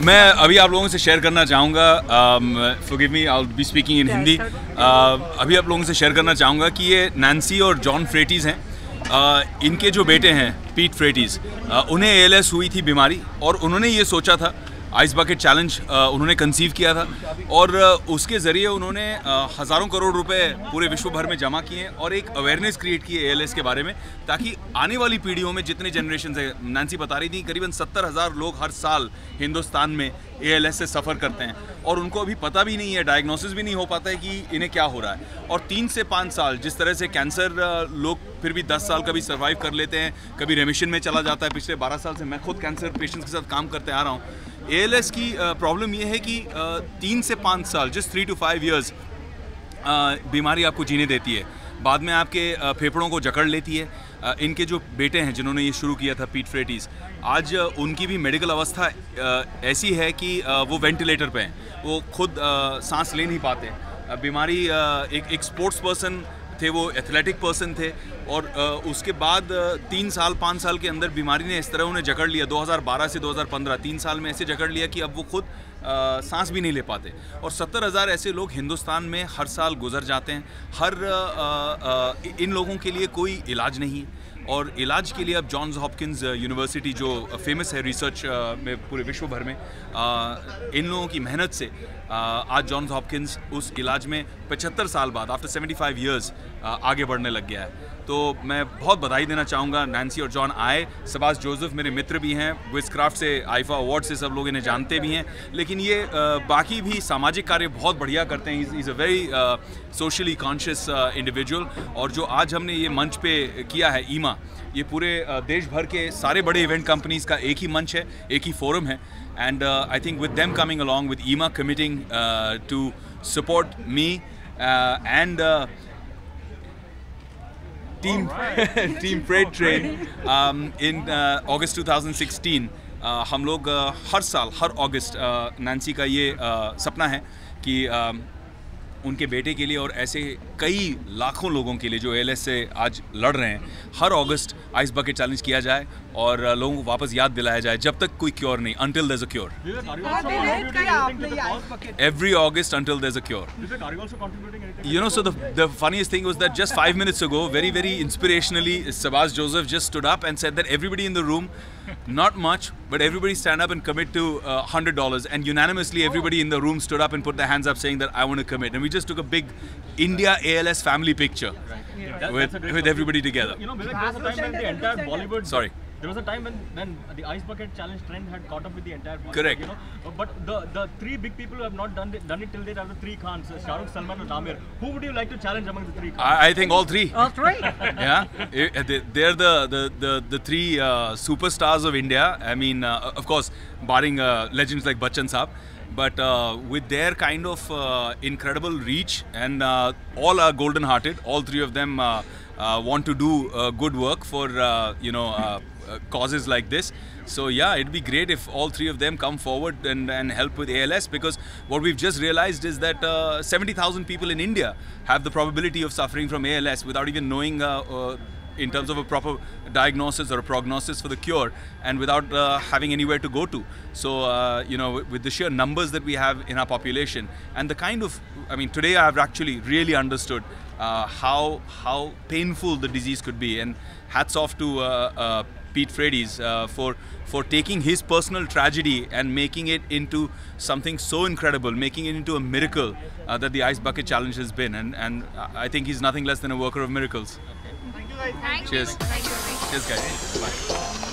मैं अभी आप लोगों से शेयर करना चाहूँगा, forgive me, I will be speaking in Hindi. अभी आप लोगों से शेयर करना चाहूँगा कि ये नैन्सी और जॉन फ्रेटीज़ हैं। इनके जो बेटे हैं पीट फ्रेटीज़, उन्हें ALS हुई थी बीमारी, और उन्होंने ये सोचा था, आइस बकेट चैलेंज उन्होंने कंसीव किया था, और उसके ज़रिए उन्होंने हज़ारों करोड़ रुपए पूरे विश्व भर में जमा किए और एक अवेयरनेस क्रिएट की है ALS के बारे में, ताकि आने वाली पीढ़ियों में जितने जनरेशन है, नैन्सी बता रही थी करीबन 70,000 लोग हर साल हिंदुस्तान में ALS से सफ़र करते हैं, और उनको अभी पता भी नहीं है, डायग्नोसिस भी नहीं हो पाता है कि इन्हें क्या हो रहा है। और 3 से 5 साल, जिस तरह से कैंसर लोग फिर भी 10 साल कभी सर्वाइव कर लेते हैं, कभी रेमिशन में चला जाता है। पिछले 12 साल से मैं खुद कैंसर पेशेंट्स के साथ काम करते आ रहा हूँ। ALS की प्रॉब्लम ये है कि 3 से 5 साल, जस्ट 3 to 5 years बीमारी आपको जीने देती है, बाद में आपके फेफड़ों को जकड़ लेती है। इनके जो बेटे हैं जिन्होंने ये शुरू किया था, पीट फ्रेटीज़, आज उनकी भी मेडिकल अवस्था ऐसी है कि वो वेंटिलेटर पे हैं, वो खुद सांस ले नहीं पाते। बीमारी एक स्पोर्ट्स पर्सन थे, वो एथलेटिक पर्सन थे, और उसके बाद 3 साल 5 साल के अंदर बीमारी ने इस तरह उन्हें जकड़ लिया, 2012 से 2015 3 साल में ऐसे जकड़ लिया कि अब वो खुद सांस भी नहीं ले पाते। और 70,000 ऐसे लोग हिंदुस्तान में हर साल गुजर जाते हैं। इन लोगों के लिए कोई इलाज नहीं है, और इलाज के लिए अब जॉन्स हॉपकिंस यूनिवर्सिटी, जो फेमस है रिसर्च में पूरे विश्व भर में, इन लोगों की मेहनत से आज जॉन्स हॉपकिंस उस इलाज में 75 साल बाद, आफ्टर 75 years, आगे बढ़ने लग गया है। तो मैं बहुत बधाई देना चाहूँगा, नैन्सी और जॉन आए। सबास जोसेफ मेरे मित्र भी हैं, विज़क्राफ्ट से, आईफा अवार्ड से सब लोग इन्हें जानते भी हैं, लेकिन ये बाकी भी सामाजिक कार्य बहुत बढ़िया करते हैं। Is a very socially conscious individual, और जो आज हमने ये मंच पे किया है, ईमा, ये पूरे देश भर के सारे बड़े इवेंट कंपनीज़ का एक ही मंच है, एक ही फोरम है। And I think with them coming along, with Emma committing to support me and Team Freight Train in August 2016, हम लोग हर साल, हर अगस्त, नैन्सी का ये सपना है कि उनके बेटे के लिए और ऐसे कई लाखों लोगों के लिए जो ALS से आज लड़ रहे हैं, हर अगस्त आइस बकेट चैलेंज किया जाए और लोगों को वापस याद दिलाया जाए, जब तक कोई क्योर नहीं, until there's a cure. Every August until there's a cure. You know, so the funniest thing was that just 5 minutes ago, very, very inspirationally, Sabas Joseph just stood up and said that everybody in the room, not much, but everybody stand up and commit to $100, and unanimously everybody in the room stood up and put their hands up saying that I want to commit, and we just took a big India ALS family picture with everybody together. You know, Vivek, there was a time when the entire Bollywood... Sorry. There was a time when the ice bucket challenge trend had caught up with the entire Bollywood. Correct. You know, but the 3 big people who have not done it till date are the 3 Khans, Shah Rukh, Salman and Aamir. Who would you like to challenge among the 3 Khans? I think all 3. All 3? Yeah, they're the 3 superstars of India. I mean, of course, barring legends like Bachchan Saab, but with their kind of incredible reach, and all are golden-hearted. All 3 of them want to do good work for causes like this. So yeah, it'd be great if all 3 of them come forward and help with ALS, because what we've just realized is that 70,000 people in India have the probability of suffering from ALS without even knowing in terms of a proper diagnosis or a prognosis for the cure, and without having anywhere to go to. So with the sheer numbers that we have in our population, and the kind of, I mean, today I have actually really understood how painful the disease could be, and hats off to Pete Frates for taking his personal tragedy and making it into something so incredible, making it into a miracle that the Ice Bucket Challenge has been, and I think he's nothing less than a worker of miracles. Thank you guys. Cheers. Thank you. Cheers guys. Bye.